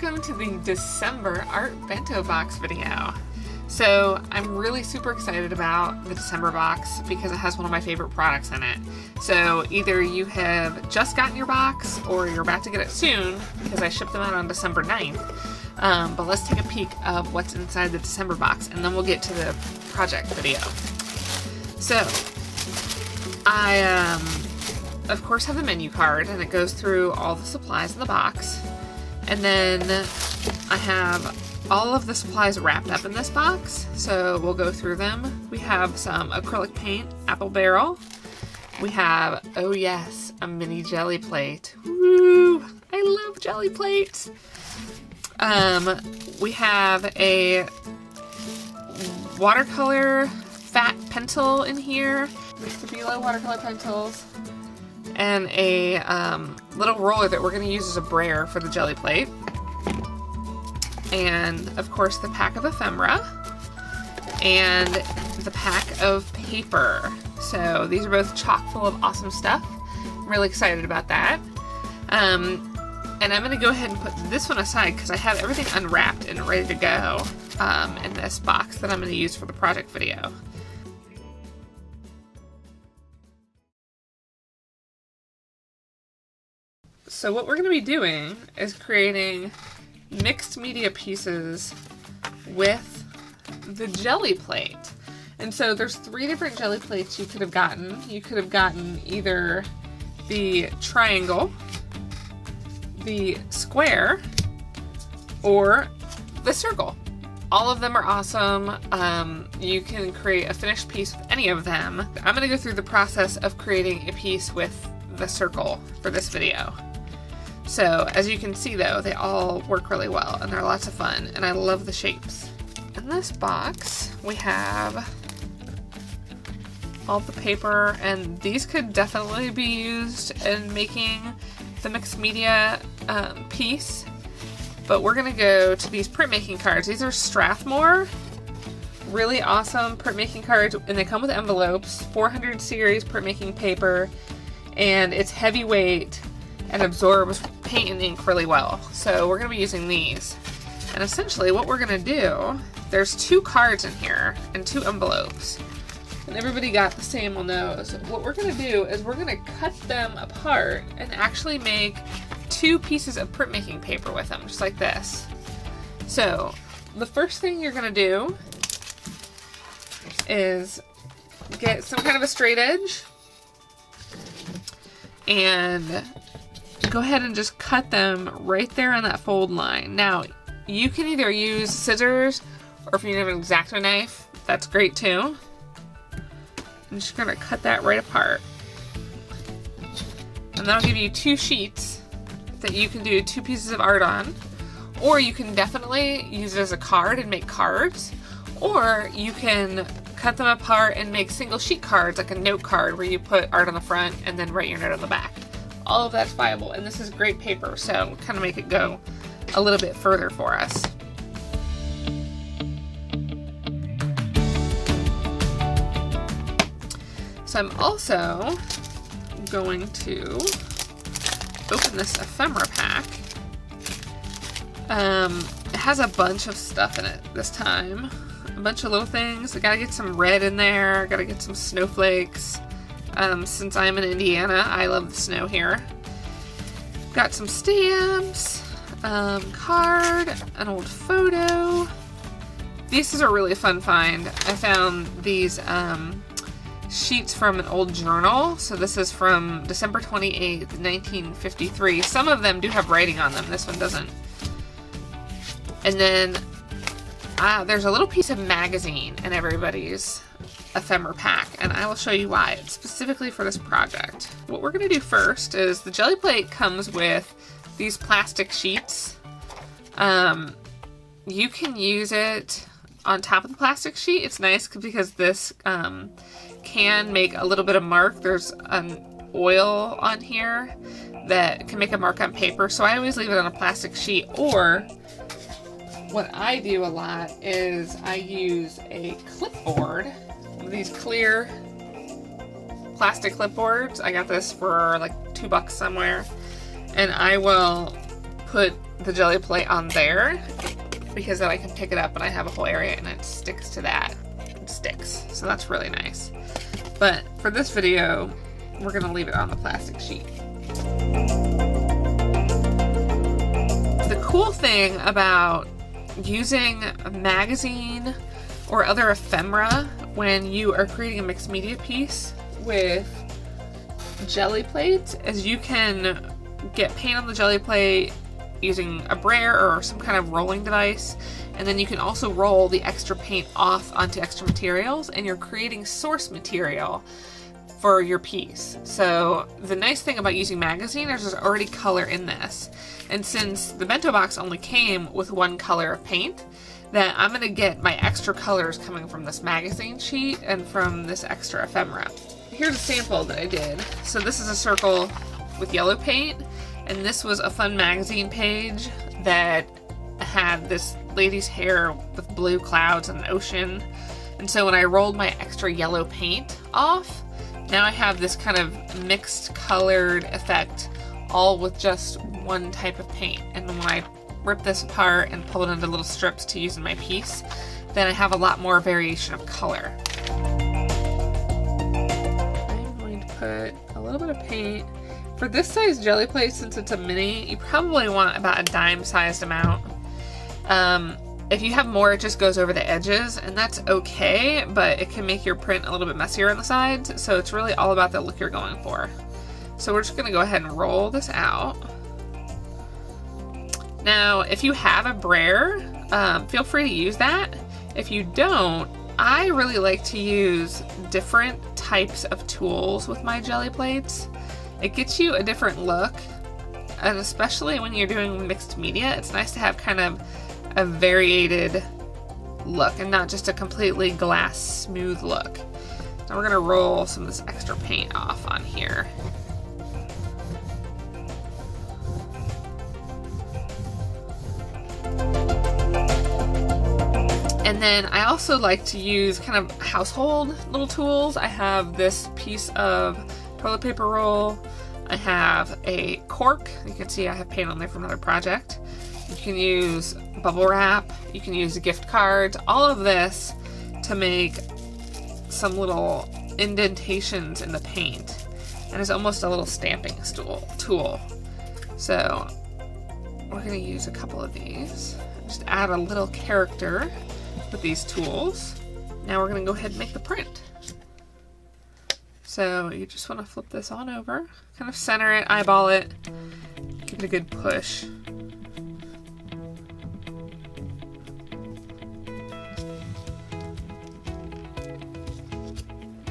welcome to the December Art Bento Box video. So I'm really super excited about the December box because it has one of my favorite products in it. So either you have just gotten your box or you're about to get it soon because I shipped them out on December 9th. But let's take a peek of what's inside the December box and then we'll get to the project video. So I of course have the menu card and it goes through all the supplies in the box. And then I have all of the supplies wrapped up in this box, so we'll go through them. We have some acrylic paint, apple barrel. We have, oh yes, a mini jelly plate. Woo! I love jelly plates. We have a watercolor fat pencil in here. Mr. Bilo watercolor pencils. And a little roller that we're going to use as a brayer for the jelly plate. And of course the pack of ephemera and the pack of paper. So these are both chock full of awesome stuff. I'm really excited about that. And I'm going to go ahead and put this one aside because I have everything unwrapped and ready to go in this box that I'm going to use for the project video. So what we're going to be doing is creating mixed media pieces with the jelly plate. And so there's 3 different jelly plates you could have gotten. You could have gotten either the triangle, the square, or the circle. All of them are awesome. You can create a finished piece with any of them. I'm going to go through the process of creating a piece with the circle for this video. So, as you can see though, they all work really well and they're lots of fun and I love the shapes. In this box, we have all the paper and these could definitely be used in making the mixed media piece. But we're going to go to these printmaking cards. These are Strathmore. Really awesome printmaking cards and they come with envelopes, 400 series printmaking paper, and it's heavyweight and absorbs paint and ink really well. So we're going to be using these. And essentially what we're going to do, there's 2 cards in here and 2 envelopes. And everybody got the same on those. What we're going to do is we're going to cut them apart and actually make 2 pieces of printmaking paper with them, just like this. So the first thing you're going to do is get some kind of a straight edge and go ahead and just cut them right there on that fold line. Now, you can either use scissors or if you have an X-Acto knife, that's great too. I'm just gonna cut that right apart. And that'll give you 2 sheets that you can do 2 pieces of art on. Or you can definitely use it as a card and make cards. Or you can cut them apart and make single sheet cards, like a note card where you put art on the front and then write your note on the back. All of that's viable, and this is great paper, so we'll kind of make it go a little bit further for us. So I'm also going to open this ephemera pack. It has a bunch of stuff in it this time. A bunch of little things. I gotta get some red in there, gotta get some snowflakes. Since I'm in Indiana, I love the snow here. Got some stamps, card, an old photo. This is a really fun find. I found these sheets from an old journal. So this is from December 28th, 1953. Some of them do have writing on them. This one doesn't. And then there's a little piece of magazine in everybody's ephemera pack, and I will show you why. It's specifically for this project. What we're going to do first is the jelly plate comes with these plastic sheets. You can use it on top of the plastic sheet. It's nice because this can make a little bit of mark. There's an oil on here that can make a mark on paper, so I always leave it on a plastic sheet. Or what I do a lot is I use a clipboard. These clear plastic clipboards. I got this for like $2 somewhere. And I will put the jelly plate on there, because then I can pick it up and I have a whole area and it sticks to that. It sticks. So that's really nice. But for this video, we're going to leave it on the plastic sheet. The cool thing about using a magazine or other ephemera when you are creating a mixed media piece with jelly plates is you can get paint on the jelly plate using a brayer or some kind of rolling device, and then you can also roll the extra paint off onto extra materials, and you're creating source material for your piece. So the nice thing about using magazine is there's already color in this, and since the Bento Box only came with one color of paint, that I'm gonna get my extra colors coming from this magazine sheet and from this extra ephemera. Here's a sample that I did. So this is a circle with yellow paint, and this was a fun magazine page that had this lady's hair with blue clouds and an ocean. And so when I rolled my extra yellow paint off, now I have this kind of mixed colored effect, all with just one type of paint. And when I rip this apart and pull it into little strips to use in my piece, then I have a lot more variation of color. I'm going to put a little bit of paint. For this size jelly plate, since it's a mini, you probably want about a dime-sized amount. If you have more, it just goes over the edges, and that's okay, but it can make your print a little bit messier on the sides, so it's really all about the look you're going for. So we're just going to go ahead and roll this out. Now, if you have a brayer, feel free to use that. If you don't, I really like to use different types of tools with my jelly plates. It gets you a different look, and especially when you're doing mixed media, it's nice to have kind of a variated look and not just a completely glass smooth look. Now we're gonna roll some of this extra paint off on here. And then I also like to use kind of household little tools. I have this piece of toilet paper roll. I have a cork. You can see I have paint on there from another project. You can use bubble wrap. You can use gift cards. All of this to make some little indentations in the paint. And it's almost a little stamping tool. So we're going to use a couple of these. Just add a little character with these tools. Now we're going to go ahead and make the print. So you just want to flip this on over, kind of center it, eyeball it, give it a good push.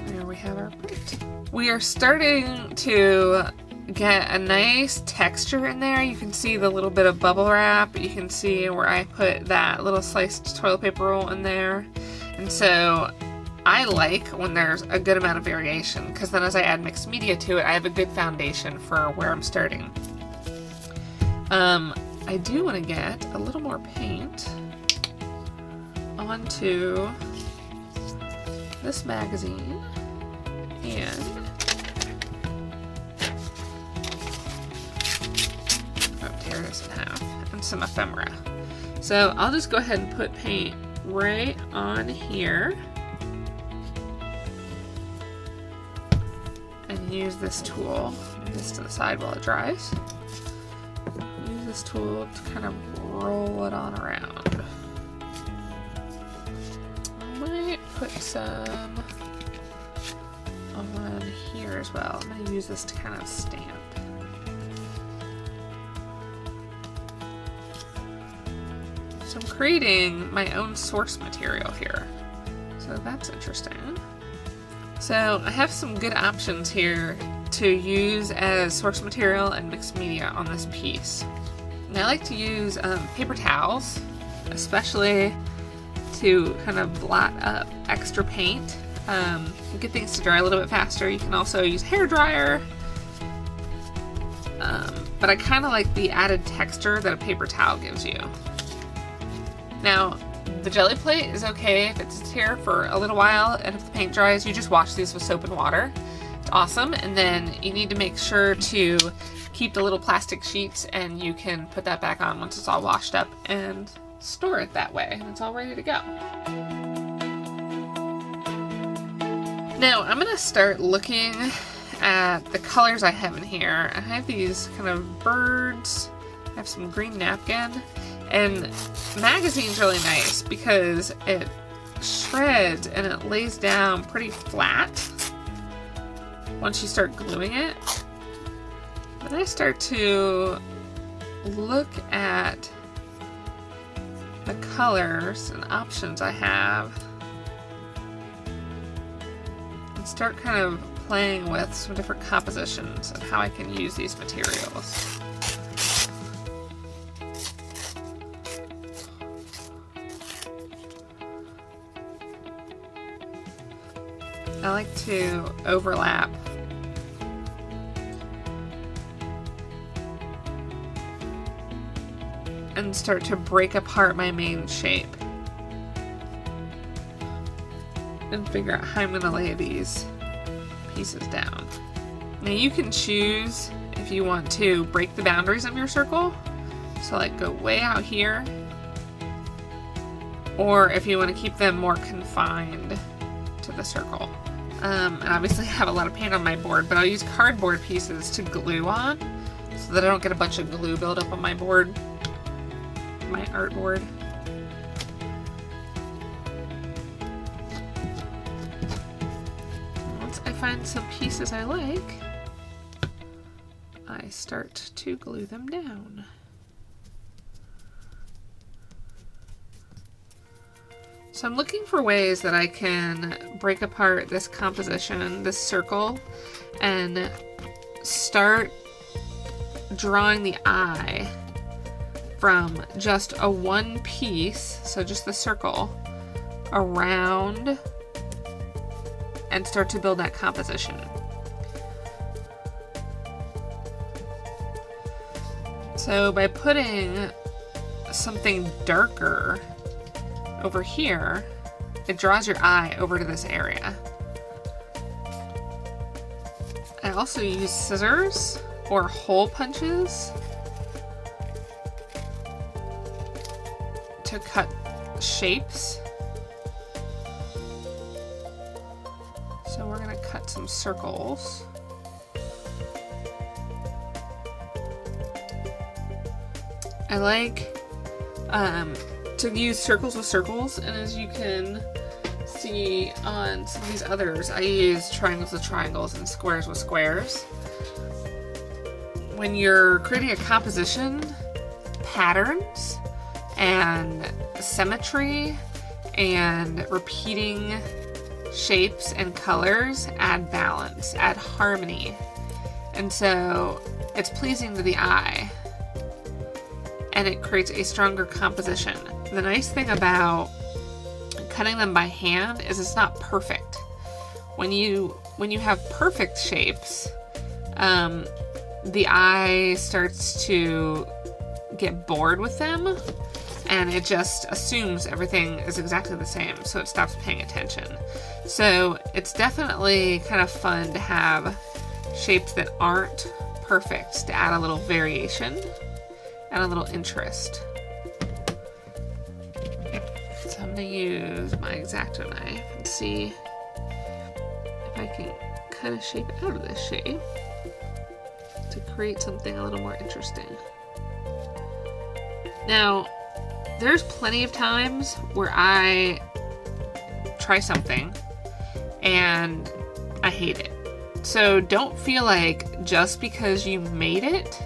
There we have our print. We are starting to get a nice texture in there. You can see the little bit of bubble wrap. You can see where I put that little sliced toilet paper roll in there. And so I like when there's a good amount of variation, because then as I add mixed media to it, I have a good foundation for where I'm starting. I do want to get a little more paint onto this magazine and tear this in half, and some ephemera. So I'll just go ahead and put paint right on here and use this tool, move this to the side while it dries. Use this tool to kind of roll it on around. I might put some on here as well. I'm going to use this to kind of stamp. So I'm creating my own source material here. So that's interesting. So I have some good options here to use as source material and mixed media on this piece. And I like to use paper towels, especially to kind of blot up extra paint, get things to dry a little bit faster. You can also use hair dryer, but I kind of like the added texture that a paper towel gives you. Now, the jelly plate is okay if it sits here for a little while, and if the paint dries, you just wash these with soap and water. It's awesome. And then you need to make sure to keep the little plastic sheets, and you can put that back on once it's all washed up and store it that way, and it's all ready to go. Now I'm gonna start looking at the colors I have in here. I have these kind of birds, I have some green napkin, and magazine's really nice because it shreds and it lays down pretty flat once you start gluing it. Then I start to look at the colors and options I have and start kind of playing with some different compositions and how I can use these materials. I like to overlap and start to break apart my main shape and figure out how I'm going to lay these pieces down. Now you can choose if you want to break the boundaries of your circle, so like go way out here, or if you want to keep them more confined to the circle. And obviously I have a lot of paint on my board, but I'll use cardboard pieces to glue on so that I don't get a bunch of glue buildup on my board, my art board. Once I find some pieces I like, I start to glue them down. So I'm looking for ways that I can break apart this composition, this circle, and start drawing the eye from just a one piece, so just the circle, around, and start to build that composition. So by putting something darker over here, it draws your eye over to this area. I also use scissors or hole punches to cut shapes. So we're going to cut some circles. I like to use circles with circles, and as you can see on some of these others, I use triangles with triangles and squares with squares. When you're creating a composition, patterns and symmetry and repeating shapes and colors add balance, add harmony, and so it's pleasing to the eye and it creates a stronger composition. The nice thing about cutting them by hand is it's not perfect. When you have perfect shapes, the eye starts to get bored with them and it just assumes everything is exactly the same, so it stops paying attention. So it's definitely kind of fun to have shapes that aren't perfect to add a little variation and a little interest. So I'm going to use my X-Acto knife and see if I can cut a shape out of this shape to create something a little more interesting. Now, there's plenty of times where I try something and I hate it. So don't feel like just because you made it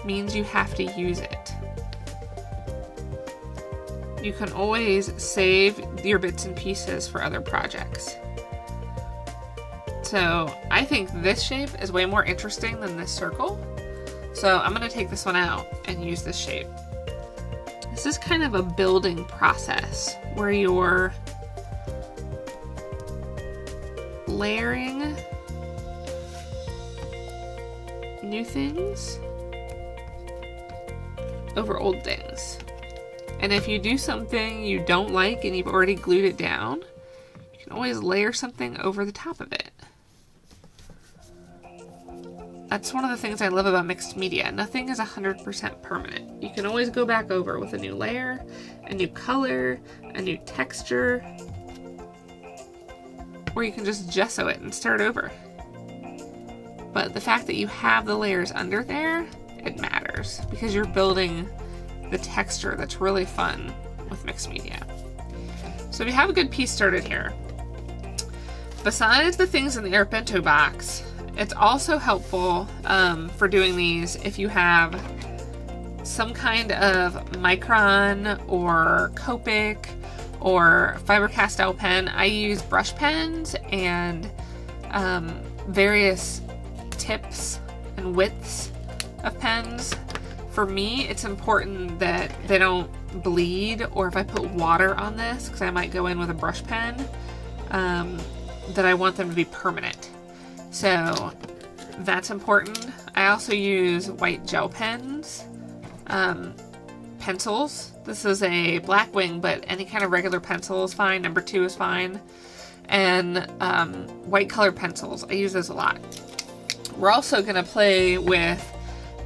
means you have to use it. You can always save your bits and pieces for other projects. So I think this shape is way more interesting than this circle. So I'm going to take this one out and use this shape. This is kind of a building process where you're layering new things over old things. And if you do something you don't like and you've already glued it down, you can always layer something over the top of it. That's one of the things I love about mixed media. Nothing is 100% permanent. You can always go back over with a new layer, a new color, a new texture, or you can just gesso it and start over. But the fact that you have the layers under there, it matters because you're building the texture that's really fun with mixed media. So we have a good piece started here. Besides the things in the Art Bento box, it's also helpful for doing these if you have some kind of micron or Copic or fiber castile pen. I use brush pens and various tips and widths of pens. For me, it's important that they don't bleed, or if I put water on this, because I might go in with a brush pen, that I want them to be permanent. So that's important. I also use white gel pens, pencils. This is a black wing, but any kind of regular pencil is fine. Number 2 is fine. And white colored pencils. I use those a lot. We're also going to play with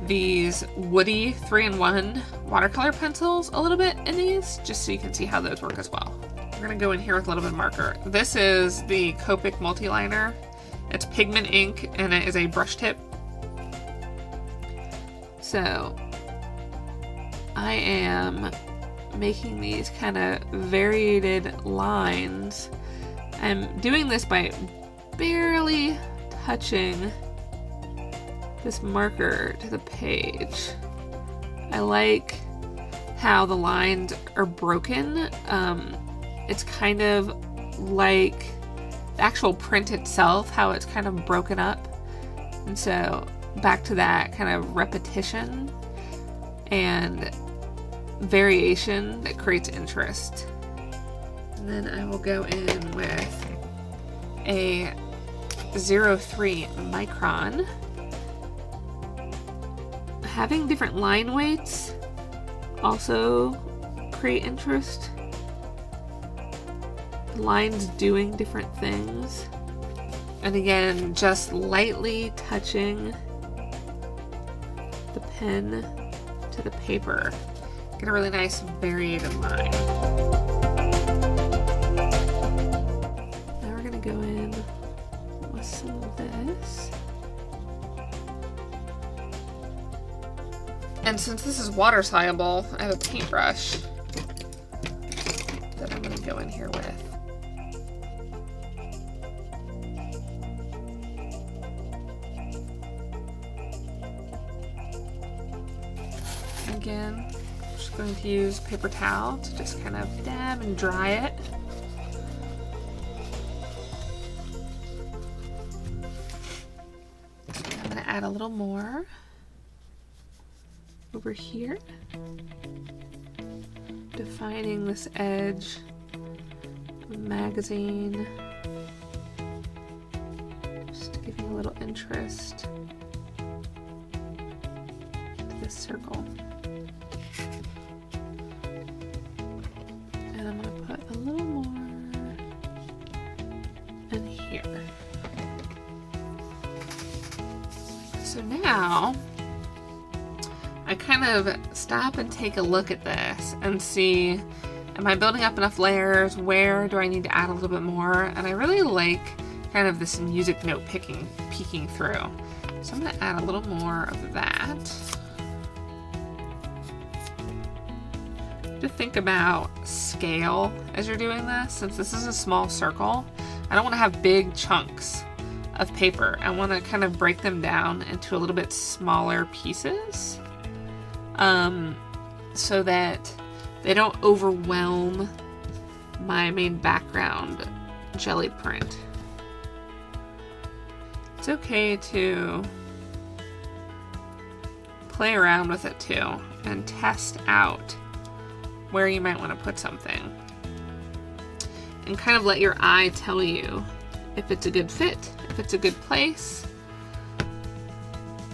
these woody 3-in-1 watercolor pencils a little bit in these, just so you can see how those work as well. We're going to go in here with a little bit of marker. This is the Copic multiliner. It's pigment ink and it is a brush tip. So I am making these kind of variated lines. I'm doing this by barely touching this marker to the page. I like how the lines are broken. It's kind of like the actual print itself, how it's kind of broken up. And so back to that kind of repetition and variation that creates interest. And then I will go in with a 0.3 micron. Having different line weights also create interest. Lines doing different things. And again, just lightly touching the pen to the paper. Get a really nice variated line. Now we're gonna go in with some of this. And since this is water soluble, I have a paintbrush that I'm gonna go in here with. Again, I'm just going to use paper towel to just kind of dab and dry it. I'm going to add a little more over here, defining this edge of the magazine, just giving a little interest to this circle. And I'm going to put a little more in here. So now I kind of stop and take a look at this and see, am I building up enough layers? Where do I need to add a little bit more? And I really like kind of this music note peeking through. So I'm going to add a little more of that. To think about scale as you're doing this, since this is a small circle, I don't want to have big chunks of paper. I want to kind of break them down into a little bit smaller pieces, so that they don't overwhelm my main background jelly print. It's okay to play around with it too and test out where you might want to put something, and kind of let your eye tell you if it's a good fit, if it's a good place.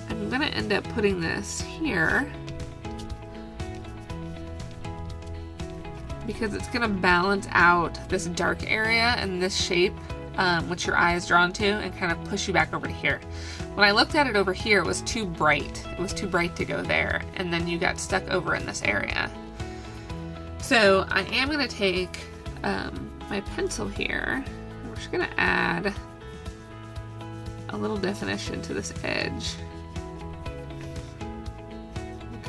I'm gonna end up putting this here because it's gonna balance out this dark area and this shape which your eye is drawn to, and kind of push you back over to here. When I looked at it over here, it was too bright. It was too bright to go there, and then you got stuck over in this area. So I am going to take my pencil here. We're just going to add a little definition to this edge.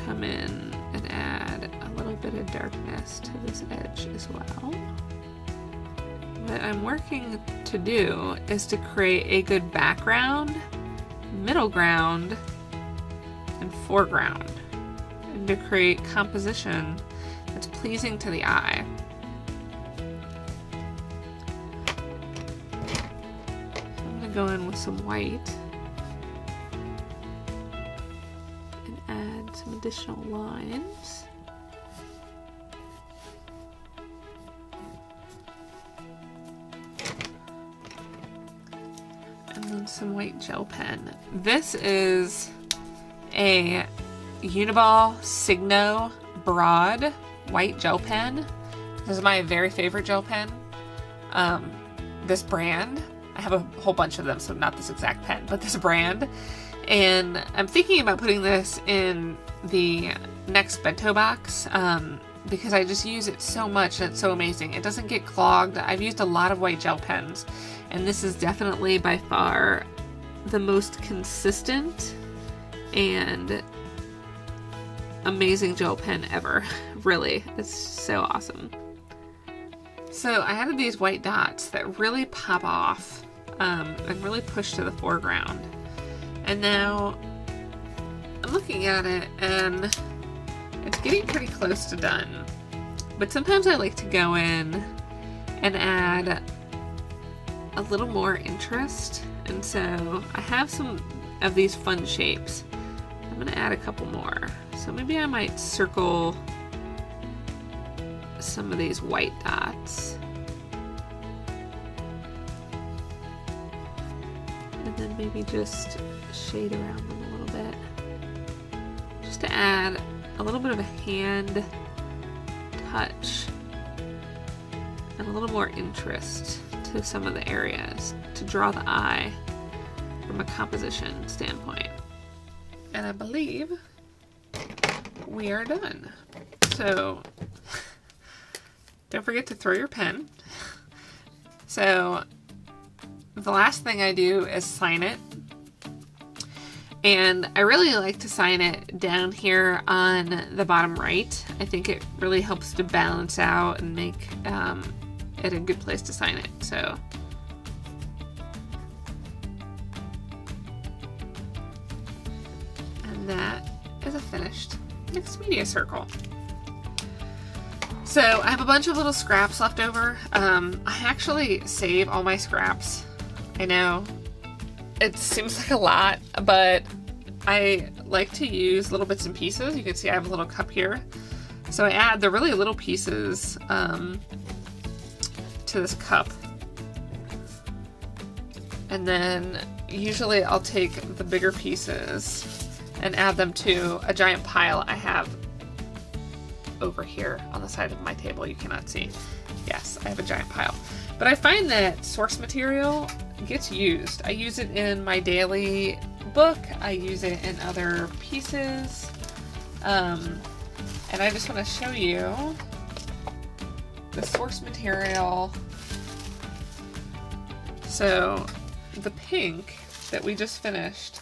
Come in and add a little bit of darkness to this edge as well. What I'm working to do is to create a good background, middle ground, and foreground, and to create composition that's pleasing to the eye. So I'm going to go in with some white and add some additional lines. And then some white gel pen. This is a Uniball Signo Broad white gel pen. This is my very favorite gel pen. This brand, I have a whole bunch of them, so not this exact pen, but this brand. And I'm thinking about putting this in the next Bento Box because I just use it so much and it's so amazing. It doesn't get clogged. I've used a lot of white gel pens, and this is definitely by far the most consistent and amazing gel pen ever. Really, it's so awesome. So I added these white dots that really pop off and really push to the foreground. And now I'm looking at it and it's getting pretty close to done. But sometimes I like to go in and add a little more interest. And so I have some of these fun shapes. I'm going to add a couple more. So maybe I might circle some of these white dots. And then maybe just shade around them a little bit. Just to add a little bit of a hand touch and a little more interest to some of the areas to draw the eye from a composition standpoint. And I believe we are done. So don't forget to throw your pen. So the last thing I do is sign it. And I really like to sign it down here on the bottom right. I think it really helps to balance out and make it a good place to sign it. So and that is a finished mixed media circle. So I have a bunch of little scraps left over. I actually save all my scraps. I know it seems like a lot, but I like to use little bits and pieces. You can see I have a little cup here. So I add the really little pieces to this cup. And then usually I'll take the bigger pieces and add them to a giant pile I have over here on the side of my table. You cannot see. Yes, I have a giant pile. But I find that source material gets used. I use it in my daily book. I use it in other pieces. And I just want to show you the source material. So the pink that we just finished,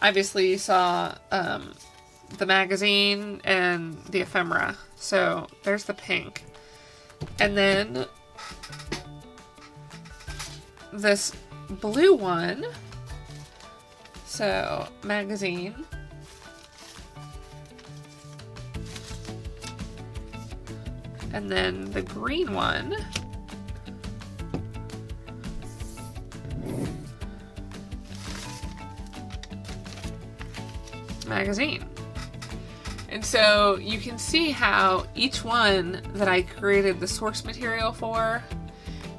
obviously you saw the magazine and the ephemera. So there's the pink. And then this blue one, so magazine, and then the green one, magazine. And so you can see how each one that I created the source material for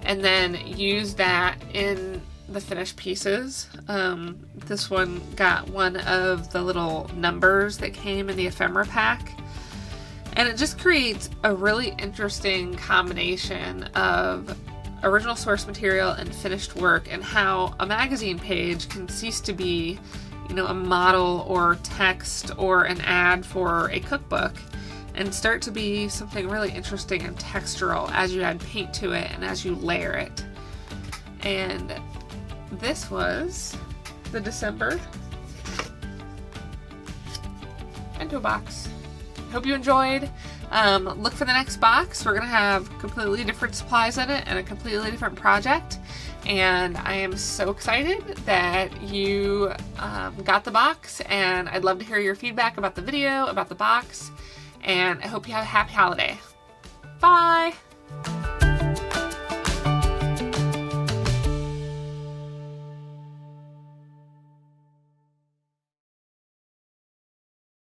and then use that in the finished pieces. This one got one of the little numbers that came in the ephemera pack. And it just creates a really interesting combination of original source material and finished work, and how a magazine page can cease to be, you know, a model or text or an ad for a cookbook and start to be something really interesting and textural as you add paint to it and as you layer it. And this was the December Bento Box. Hope you enjoyed. Look for the next box. We're going to have completely different supplies in it and a completely different project. And I am so excited that you got the box, and I'd love to hear your feedback about the video, about the box, and I hope you have a happy holiday. Bye!